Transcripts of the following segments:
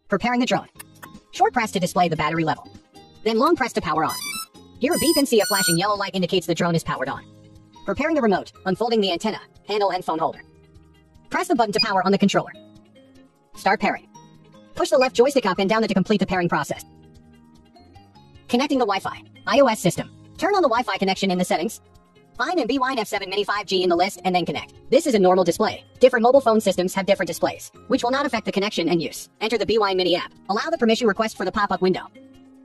Preparing the drone. Short press to display the battery level. Then long press to power on. Hear a beep and see a flashing yellow light indicates the drone is powered on. Preparing the remote, unfolding the antenna, handle and phone holder. Press the button to power on the controller. Start pairing. Push the left joystick up and down to complete the pairing process. Connecting the Wi-Fi. iOS system. Turn on the Wi-Fi connection in the settings. Find and Bwine F7MINI 5G in the list and then connect. This is a normal display. Different mobile phone systems have different displays, which will not affect the connection and use. Enter the Bwine Mini app. Allow the permission request for the pop-up window.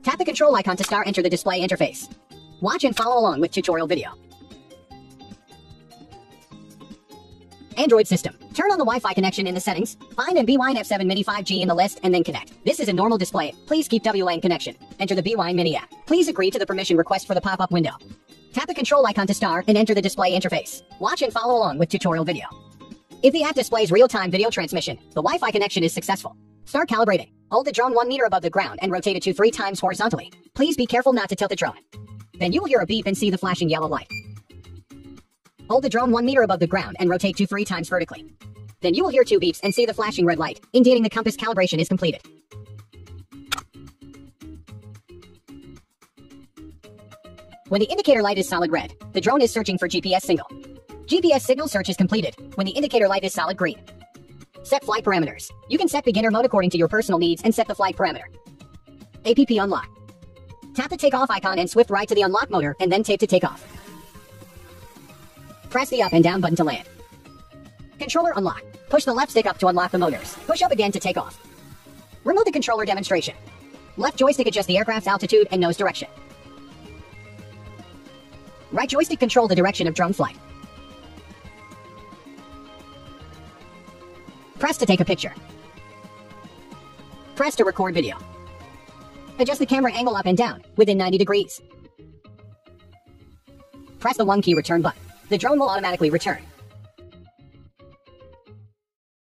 Tap the control icon to enter the display interface. Watch and follow along with tutorial video. Android system. Turn on the Wi-Fi connection in the settings. Find and Bwine F7MINI 5G in the list and then connect. This is a normal display. Please keep WLAN connection. Enter the Bwine Mini app. Please agree to the permission request for the pop-up window. Tap the control icon to and enter the display interface. Watch and follow along with tutorial video. If the app displays real-time video transmission, the Wi-Fi connection is successful. Start calibrating. Hold the drone 1 meter above the ground and rotate it 2-3 times horizontally. Please be careful not to tilt the drone. Then you will hear a beep and see the flashing yellow light. Hold the drone 1 meter above the ground and rotate 2-3 times vertically. Then you will hear 2 beeps and see the flashing red light, indicating the compass calibration is completed. When the indicator light is solid red, the drone is searching for GPS signal. GPS signal search is completed when the indicator light is solid green. Set flight parameters. You can set beginner mode according to your personal needs and set the flight parameter. APP unlock. Tap the takeoff icon and swift right to the unlock motor and then tape to take off. Press the up and down button to land. Controller unlock. Push the left stick up to unlock the motors. Push up again to take off. Remote the controller demonstration. Left joystick adjust the aircraft's altitude and nose direction. Right joystick control the direction of drone flight. Press to take a picture. Press to record video. Adjust the camera angle up and down, within 90 degrees. Press the 1 key return button. The drone will automatically return.